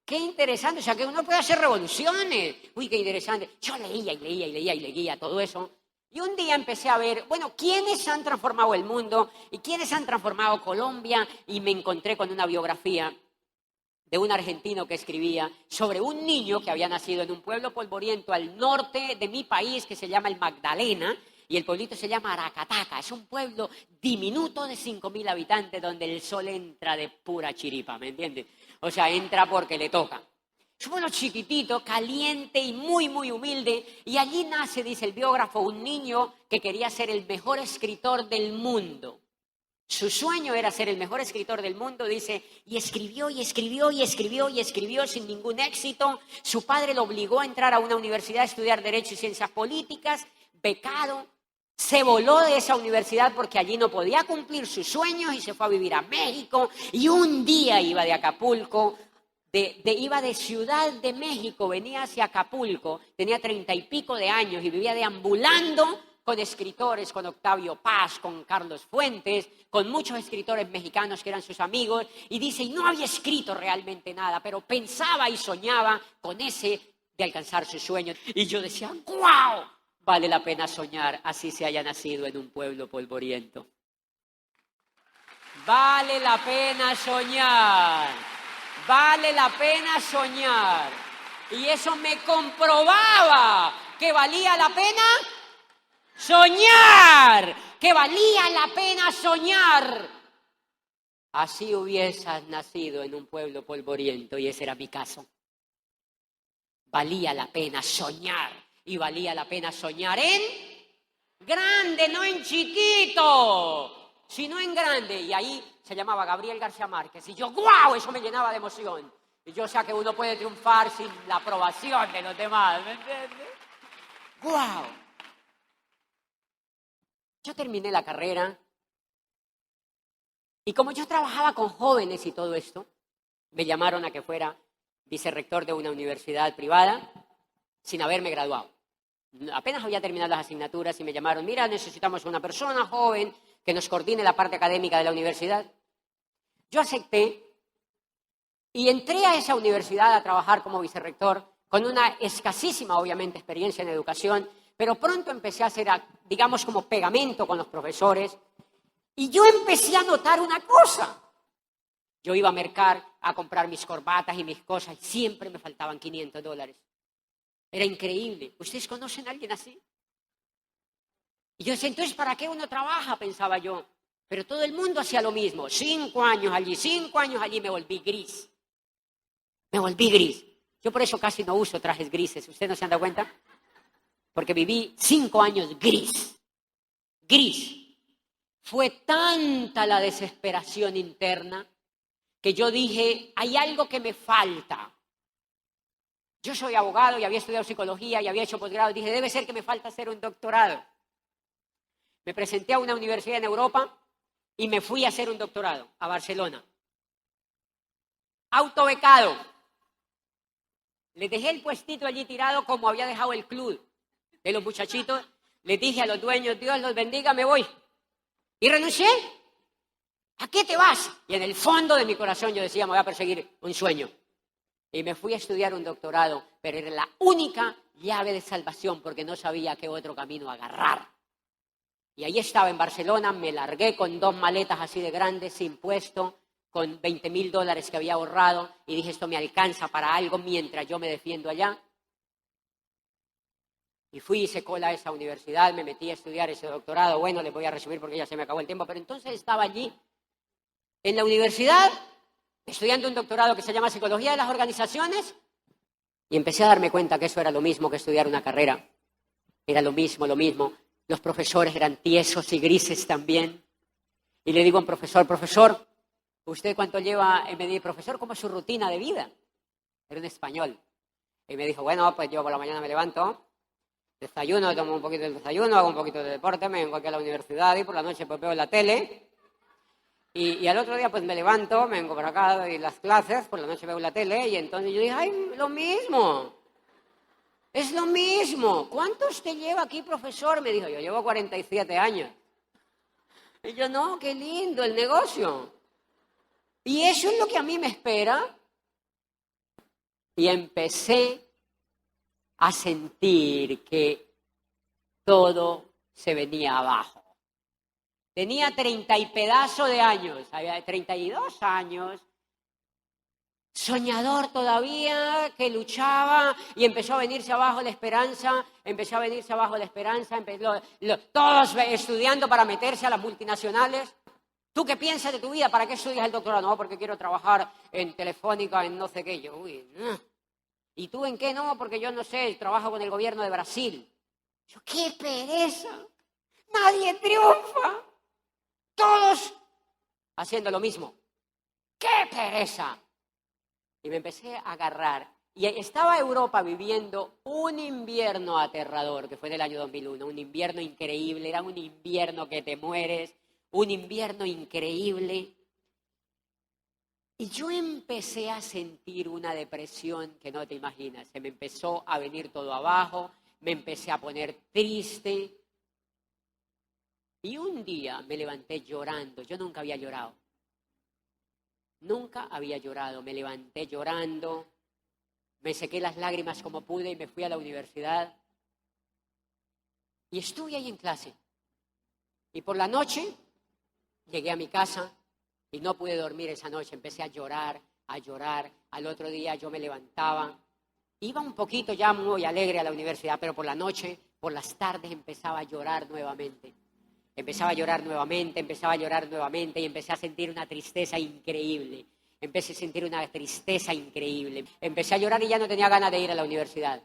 ¡Qué interesante! O sea, que uno puede hacer revoluciones. Uy, qué interesante. Yo leía todo eso. Y un día empecé a ver, bueno, ¿quiénes han transformado el mundo? ¿Y quiénes han transformado Colombia? Y me encontré con una biografía de un argentino que escribía sobre un niño que había nacido en un pueblo polvoriento al norte de mi país que se llama el Magdalena, y el pueblito se llama Aracataca. Es un pueblo diminuto de 5.000 habitantes donde el sol entra de pura chiripa, ¿me entiendes? O sea, entra porque le toca. Es un pueblo chiquitito, caliente y muy, muy humilde. Y allí nace, dice el biógrafo, un niño que quería ser el mejor escritor del mundo. Su sueño era ser el mejor escritor del mundo, dice, y escribió sin ningún éxito. Su padre lo obligó a entrar a una universidad a estudiar Derecho y Ciencias Políticas, becado. Se voló de esa universidad porque allí no podía cumplir sus sueños y se fue a vivir a México. Y un día iba de Acapulco, iba de Ciudad de México, venía hacia Acapulco, tenía 30 y pico de años y vivía deambulando con escritores, con Octavio Paz, con Carlos Fuentes, con muchos escritores mexicanos que eran sus amigos. Y dice, y no había escrito realmente nada, pero pensaba y soñaba con ese de alcanzar sus sueños. Y yo decía, ¡guau! Vale la pena soñar, así se haya nacido en un pueblo polvoriento. Vale la pena soñar. Vale la pena soñar. Y eso me comprobaba que valía la pena soñar. Que valía la pena soñar. Así hubieses nacido en un pueblo polvoriento y ese era mi caso. Valía la pena soñar. Y valía la pena soñar en grande, no en chiquito, sino en grande. Y ahí se llamaba Gabriel García Márquez. Y yo, ¡guau! Eso me llenaba de emoción. Y yo sé que uno puede triunfar sin la aprobación de los demás, ¿me entiendes? ¡Guau! Yo terminé la carrera. Y como yo trabajaba con jóvenes y todo esto, me llamaron a que fuera vicerrector de una universidad privada sin haberme graduado. Apenas había terminado las asignaturas y me llamaron, mira, necesitamos una persona joven que nos coordine la parte académica de la universidad. Yo acepté y entré a esa universidad a trabajar como vicerrector con una escasísima, obviamente, experiencia en educación, pero pronto empecé a hacer, digamos, como pegamento con los profesores y yo empecé a notar una cosa. Yo iba a mercar a comprar mis corbatas y mis cosas y siempre me faltaban $500. Era increíble. ¿Ustedes conocen a alguien así? Y yo decía, entonces, ¿para qué uno trabaja? Pensaba yo. Pero todo el mundo hacía lo mismo. 5 años allí, me volví gris. Me volví gris. Yo por eso casi no uso trajes grises. ¿Ustedes no se han dado cuenta? Porque viví 5 años gris. Gris. Fue tanta la desesperación interna que yo dije, hay algo que me falta. Yo soy abogado y había estudiado psicología y había hecho posgrado. Dije, debe ser que me falta hacer un doctorado. Me presenté a una universidad en Europa y me fui a hacer un doctorado a Barcelona. Autobecado. Les dejé el puestito allí tirado como había dejado el club de los muchachitos. Les dije a los dueños, Dios los bendiga, me voy. Y renuncié. ¿A qué te vas? Y en el fondo de mi corazón yo decía, me voy a perseguir un sueño. Y me fui a estudiar un doctorado, pero era la única llave de salvación porque no sabía qué otro camino agarrar. Y ahí estaba en Barcelona, me largué con 2 maletas así de grandes, sin puesto, con $20,000 que había ahorrado y dije, esto me alcanza para algo mientras yo me defiendo allá. Y fui, hice cola a esa universidad, me metí a estudiar ese doctorado. Bueno, les voy a resumir porque ya se me acabó el tiempo, pero entonces estaba allí, en la universidad, estudiando un doctorado que se llama Psicología de las Organizaciones, y empecé a darme cuenta que eso era lo mismo que estudiar una carrera. Era lo mismo, lo mismo. Los profesores eran tiesos y grises también. Y le digo a un profesor, profesor, ¿usted cuánto lleva? Y me dice, profesor, ¿cómo es su rutina de vida? Era un español. Y me dijo, bueno, pues yo por la mañana me levanto, desayuno, tomo un poquito del desayuno, hago un poquito de deporte, me vengo aquí a la universidad y por la noche pues veo la tele. Y al otro día pues me levanto, me vengo para acá, doy las clases, por la noche veo la tele y entonces yo dije, ¡ay, lo mismo! Es lo mismo. ¿Cuánto usted lleva aquí, profesor? Me dijo, yo llevo 47 años. Y yo, no, qué lindo el negocio. Y eso es lo que a mí me espera. Y empecé a sentir que todo se venía abajo. Tenía 30 y pedazo de años, había 32 años, soñador todavía, que luchaba y empezó a venirse abajo la esperanza, todos estudiando para meterse a las multinacionales. ¿Tú qué piensas de tu vida? ¿Para qué estudias el doctorado? No, porque quiero trabajar en Telefónica, en no sé qué. Yo, no. ¿Y tú en qué? No, porque yo no sé, trabajo con el gobierno de Brasil. Yo, ¡qué pereza! Nadie triunfa. Todos haciendo lo mismo. ¡Qué pereza! Y me empecé a agarrar. Y estaba Europa viviendo un invierno aterrador, que fue del año 2001. Un invierno increíble, era un invierno que te mueres. Un invierno increíble. Y yo empecé a sentir una depresión que no te imaginas. Se me empezó a venir todo abajo, me empecé a poner triste. Y un día me levanté llorando. Yo nunca había llorado. Nunca había llorado. Me levanté llorando. Me sequé las lágrimas como pude y me fui a la universidad. Y estuve ahí en clase. Y por la noche llegué a mi casa y no pude dormir esa noche. Empecé a llorar, a llorar. Al otro día yo me levantaba. Iba un poquito ya muy alegre a la universidad, pero por la noche, por las tardes empezaba a llorar nuevamente. Empezaba a llorar nuevamente y empecé a sentir una tristeza increíble. Empecé a sentir una tristeza increíble. Empecé a llorar y ya no tenía ganas de ir a la universidad.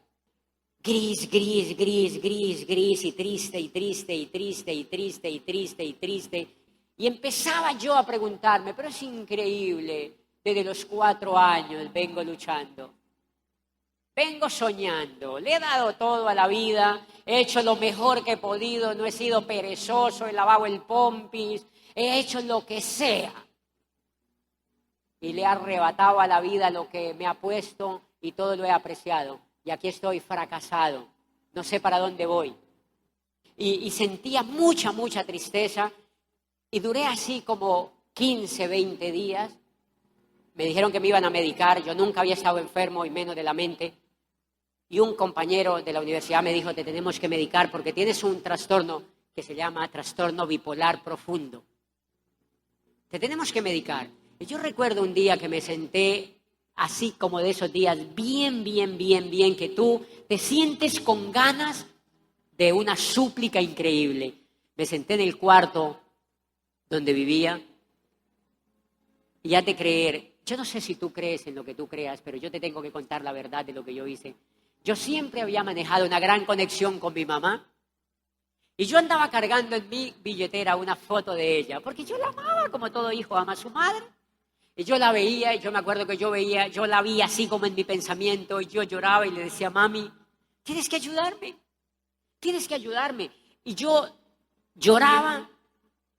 Gris, gris, gris, gris, gris, y triste, y triste, y triste, y triste, y triste, y triste. Y empezaba yo a preguntarme, pero es increíble, desde los 4 años vengo luchando. Vengo soñando, le he dado todo a la vida, he hecho lo mejor que he podido, no he sido perezoso, he lavado el pompis, he hecho lo que sea. Y le he arrebatado a la vida lo que me ha puesto y todo lo he apreciado. Y aquí estoy fracasado, no sé para dónde voy. Y sentía mucha, mucha tristeza y duré así como 15, 20 días. Me dijeron que me iban a medicar, yo nunca había estado enfermo y menos de la mente. Y un compañero de la universidad me dijo, te tenemos que medicar porque tienes un trastorno que se llama trastorno bipolar profundo. Te tenemos que medicar. Y yo recuerdo un día que me senté así como de esos días, bien, que tú te sientes con ganas de una súplica increíble. Me senté en el cuarto donde vivía y has de creer, yo no sé si tú crees en lo que tú creas, pero yo te tengo que contar la verdad de lo que yo hice. Yo siempre había manejado una gran conexión con mi mamá y yo andaba cargando en mi billetera una foto de ella, porque yo la amaba como todo hijo ama a su madre. Y yo la veía y yo me acuerdo que yo la vi así como en mi pensamiento y yo lloraba y le decía, mami, tienes que ayudarme, tienes que ayudarme. Y yo lloraba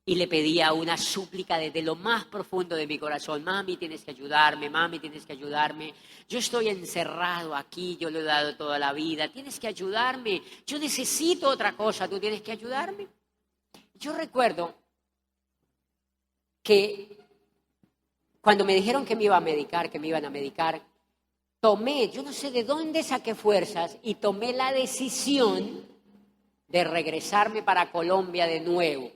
y le pedía una súplica desde lo más profundo de mi corazón. Mami, tienes que ayudarme, mami, tienes que ayudarme. Yo estoy encerrado aquí, yo le he dado toda la vida. Tienes que ayudarme. Yo necesito otra cosa, tú tienes que ayudarme. Yo recuerdo que cuando me dijeron que me iban a medicar, tomé, yo no sé de dónde saqué fuerzas y tomé la decisión de regresarme para Colombia de nuevo.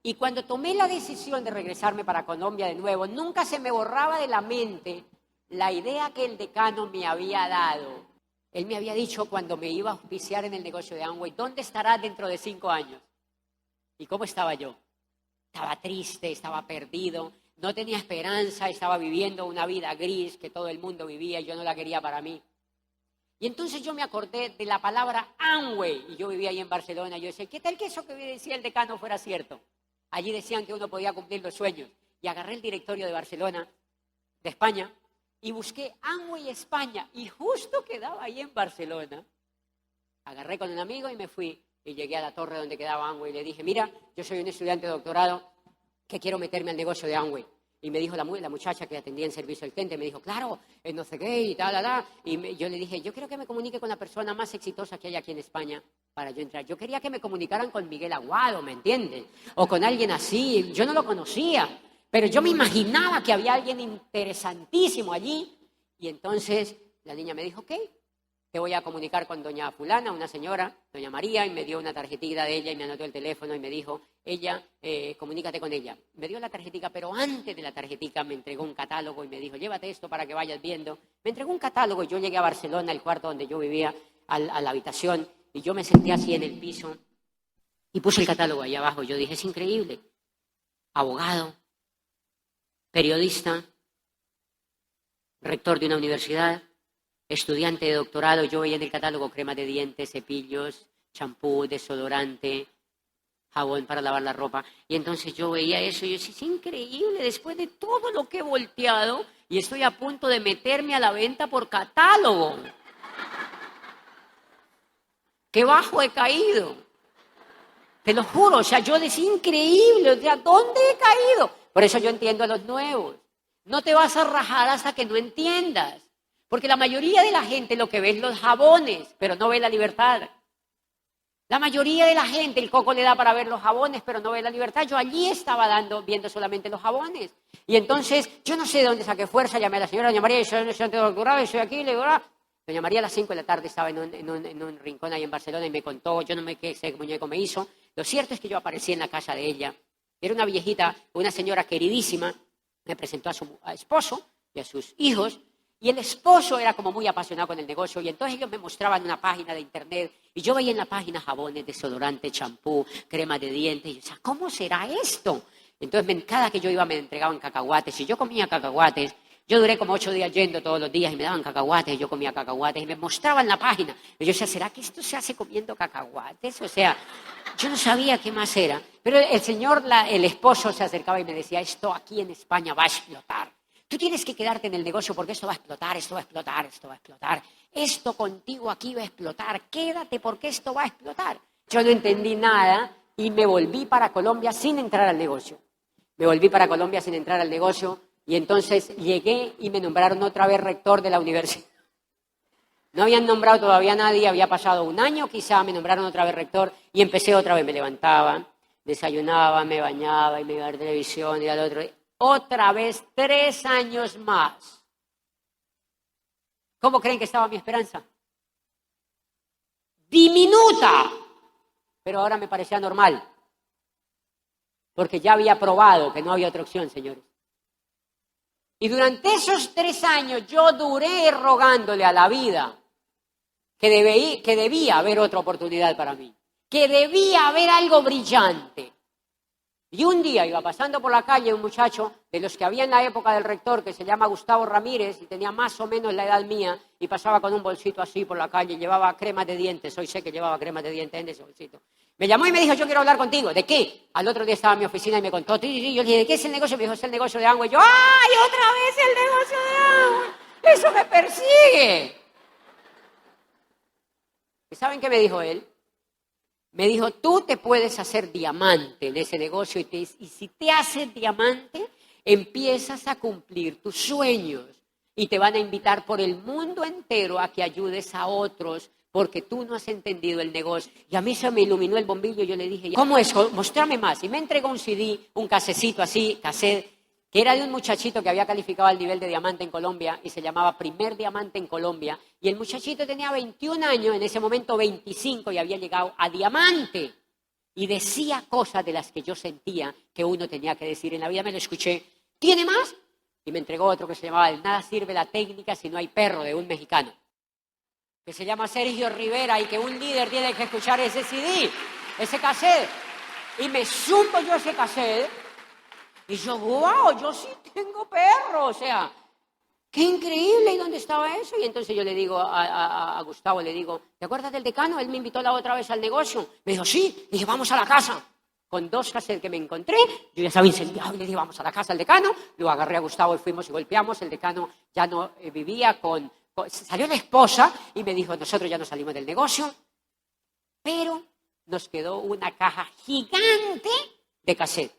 Y cuando tomé la decisión de regresarme para Colombia de nuevo, nunca se me borraba de la mente la idea que el decano me había dado. Él me había dicho cuando me iba a auspiciar en el negocio de Amway, ¿dónde estarás dentro de 5 años? ¿Y cómo estaba yo? Estaba triste, estaba perdido, no tenía esperanza, estaba viviendo una vida gris que todo el mundo vivía y yo no la quería para mí. Y entonces yo me acordé de la palabra Amway, y yo vivía ahí en Barcelona. Yo decía, ¿qué tal que eso que decía el decano fuera cierto? Allí decían que uno podía cumplir los sueños. Y agarré el directorio de Barcelona, de España, y busqué Amway España, y justo quedaba ahí en Barcelona. Agarré con un amigo y me fui, y llegué a la torre donde quedaba Amway, y le dije, mira, yo soy un estudiante de doctorado que quiero meterme al negocio de Amway. Y me dijo la muchacha que atendía en servicio al cliente, me dijo, claro, no sé qué, y tal. Y yo le dije, yo quiero que me comunique con la persona más exitosa que hay aquí en España para yo entrar. Yo quería que me comunicaran con Miguel Aguado, ¿me entiendes? O con alguien así. Yo no lo conocía, pero yo me imaginaba que había alguien interesantísimo allí. Y entonces la niña me dijo, ok, te voy a comunicar con doña fulana, una señora, doña María, y me dio una tarjetita de ella y me anotó el teléfono y me dijo, comunícate con ella. Me dio la tarjetita, pero antes de la tarjetita me entregó un catálogo y me dijo, llévate esto para que vayas viendo. Me entregó un catálogo y yo llegué a Barcelona, el cuarto donde yo vivía, a la habitación, y yo me senté así en el piso y puse el catálogo ahí abajo. Yo dije, es increíble. Abogado, periodista, rector de una universidad, estudiante de doctorado. Yo veía en el catálogo crema de dientes, cepillos, champú, desodorante, jabón para lavar la ropa. Y entonces yo veía eso y yo decía, es increíble, después de todo lo que he volteado y estoy a punto de meterme a la venta por catálogo. ¡Qué bajo he caído! Te lo juro, o sea, yo decía, increíble, o sea, ¿dónde he caído? Por eso yo entiendo a los nuevos. No te vas a rajar hasta que no entiendas. Porque la mayoría de la gente lo que ve es los jabones, pero no ve la libertad. La mayoría de la gente el coco le da para ver los jabones, pero no ve la libertad. Yo allí estaba viendo solamente los jabones. Y entonces, yo no sé de dónde saqué fuerza, llamé a la señora, doña María, yo soy un estudiante de doctorado, estoy aquí, le digo, doña María a las 5 de la tarde estaba en un rincón ahí en Barcelona y me contó, yo no me qué ese muñeco me hizo. Lo cierto es que yo aparecí en la casa de ella. Era una viejita, una señora queridísima, me presentó a su esposo y a sus hijos. Y el esposo era como muy apasionado con el negocio y entonces ellos me mostraban una página de internet y yo veía en la página jabones, desodorante, champú, crema de dientes y yo decía, ¿cómo será esto? Entonces cada que yo iba me entregaban cacahuates y yo comía cacahuates. Yo duré como 8 días yendo todos los días y me daban cacahuates y yo comía cacahuates y me mostraban la página. Y yo decía, ¿será que esto se hace comiendo cacahuates? O sea, yo no sabía qué más era. Pero el señor, el esposo se acercaba y me decía, esto aquí en España va a explotar. Tú tienes que quedarte en el negocio porque esto va a explotar, esto va a explotar, esto va a explotar. Esto contigo aquí va a explotar. Quédate porque esto va a explotar. Yo no entendí nada y me volví para Colombia sin entrar al negocio. Me volví para Colombia sin entrar al negocio y entonces llegué y me nombraron otra vez rector de la universidad. No habían nombrado todavía a nadie, había pasado un año quizá, me nombraron otra vez rector y empecé otra vez. Me levantaba, desayunaba, me bañaba y me iba a ver televisión y al otro día. Otra vez 3 años más. ¿Cómo creen que estaba mi esperanza? Diminuta. Pero ahora me parecía normal. Porque ya había probado que no había otra opción, señores. Y durante esos 3 años yo duré rogándole a la vida que debía haber otra oportunidad para mí. Que debía haber algo brillante. Y un día iba pasando por la calle un muchacho de los que había en la época del rector que se llama Gustavo Ramírez y tenía más o menos la edad mía y pasaba con un bolsito así por la calle y llevaba crema de dientes. Hoy sé que llevaba crema de dientes en ese bolsito. Me llamó y me dijo, yo quiero hablar contigo. ¿De qué? Al otro día estaba en mi oficina y me contó. Yo le dije, ¿de qué es el negocio? Me dijo, es el negocio de Amway. Yo, ¡ay, otra vez el negocio de Amway! ¡Eso me persigue! ¿Y saben qué me dijo él? Me dijo, tú te puedes hacer diamante en ese negocio y si te haces diamante, empiezas a cumplir tus sueños y te van a invitar por el mundo entero a que ayudes a otros porque tú no has entendido el negocio. Y a mí se me iluminó el bombillo y yo le dije, ¿cómo es? Mostrame más. Y me entregó un CD, un casecito así, cassette, que era de un muchachito que había calificado al nivel de diamante en Colombia y se llamaba Primer Diamante en Colombia. Y el muchachito tenía 21 años, en ese momento 25, y había llegado a diamante. Y decía cosas de las que yo sentía que uno tenía que decir en la vida. Me lo escuché, ¿tiene más? Y me entregó otro que se llamaba De nada sirve la técnica si no hay perro, de un mexicano. que se llama Sergio Rivera y que un líder tiene que escuchar ese CD, ese cassette. Y me zumbo yo ese cassette y yo, wow, yo sí tengo perro, o sea, qué increíble, ¿y dónde estaba eso? Y entonces yo le digo a Gustavo, le digo, ¿te acuerdas del decano? Él me invitó la otra vez al negocio. Me dijo, sí, le dije, vamos a la casa. Con 2 cassettes que me encontré, yo ya estaba incendiado y le dije, vamos a la casa del decano. Luego agarré a Gustavo y fuimos y golpeamos. El decano ya no vivía salió la esposa y me dijo, nosotros ya no salimos del negocio, pero nos quedó una caja gigante de cassette.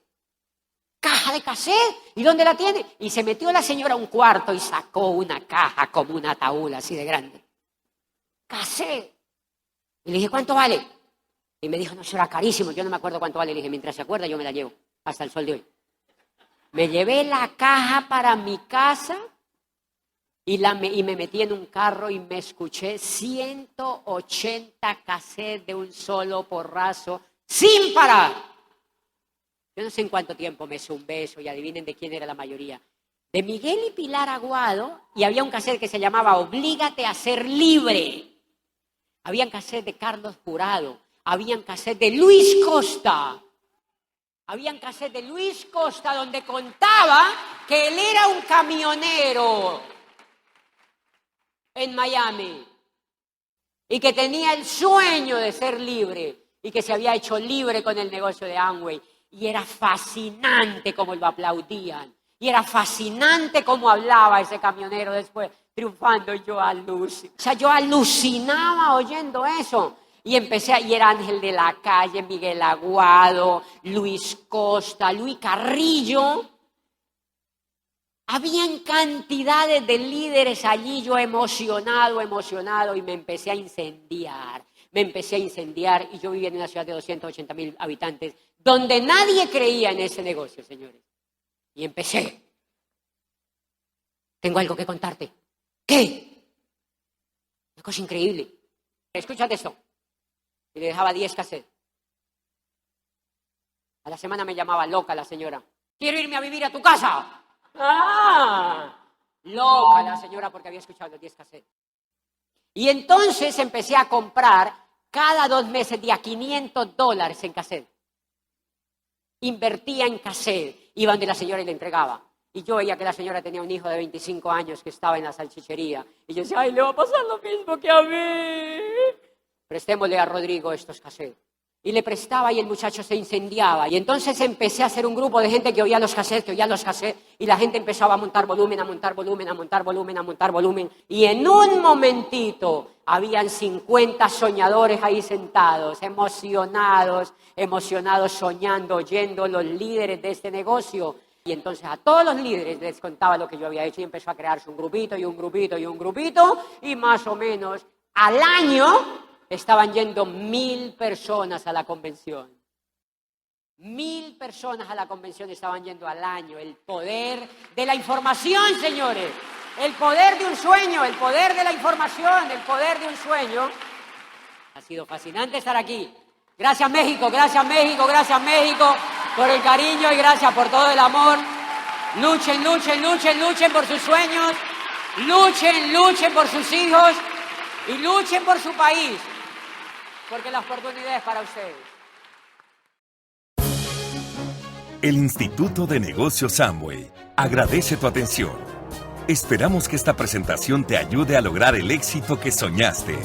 Caja de cassette, ¿y dónde la tiene? Y se metió la señora a un cuarto y sacó una caja como un ataúd así de grande. Cassette. Y le dije, ¿cuánto vale? Y me dijo, no, eso era carísimo, yo no me acuerdo cuánto vale. Le dije, mientras se acuerda, yo me la llevo, hasta el sol de hoy. Me llevé la caja para mi casa y me metí en un carro y me escuché 180 cassettes de un solo porrazo, sin parar. Yo no sé en cuánto tiempo me zumbé eso y adivinen de quién era la mayoría. De Miguel y Pilar Aguado, y había un cassette que se llamaba Oblígate a ser libre. Habían cassette de Carlos Jurado. Habían cassette de Luis Costa. Habían cassette de Luis Costa donde contaba que él era un camionero en Miami y que tenía el sueño de ser libre y que se había hecho libre con el negocio de Amway. Y era fascinante cómo lo aplaudían. Y era fascinante cómo hablaba ese camionero después, triunfando. Y yo alucinaba oyendo eso. Y era Ángel de la Calle, Miguel Aguado, Luis Costa, Luis Carrillo. Habían cantidades de líderes allí, yo emocionado, y me empecé a incendiar. Y yo vivía en una ciudad de 280,000 habitantes, donde nadie creía en ese negocio, señores. Y empecé. Tengo algo que contarte. ¿Qué? Una cosa increíble. Escúchate esto. Y le dejaba 10 cassettes. A la semana me llamaba loca la señora. Quiero irme a vivir a tu casa. ¡Ah! Loca la señora porque había escuchado los 10 cassettes. Y entonces empecé a comprar cada 2 meses de a $500 en cassette. Invertía en cassette. Iba donde la señora y le entregaba. Y yo veía que la señora tenía un hijo de 25 años que estaba en la salchichería. Y yo decía, ay, le va a pasar lo mismo que a mí. Prestémosle a Rodrigo estos cassettes. Y le prestaba y el muchacho se incendiaba. Y entonces empecé a hacer un grupo de gente que oía los cassettes, y la gente empezaba a montar volumen. Y en un momentito habían 50 soñadores ahí sentados, emocionados, soñando, oyendo los líderes de este negocio. Y entonces a todos los líderes les contaba lo que yo había hecho y empezó a crearse un grupito, y más o menos al año estaban yendo 1,000 personas a la convención. 1,000 personas a la convención estaban yendo al año. El poder de la información, señores. El poder de un sueño, el poder de la información, el poder de un sueño. Ha sido fascinante estar aquí. Gracias México, por el cariño y gracias por todo el amor. Luchen por sus sueños. Luchen por sus hijos. Y luchen por su país. Porque la oportunidad es para ustedes. El Instituto de Negocios Amway agradece tu atención. Esperamos que esta presentación te ayude a lograr el éxito que soñaste.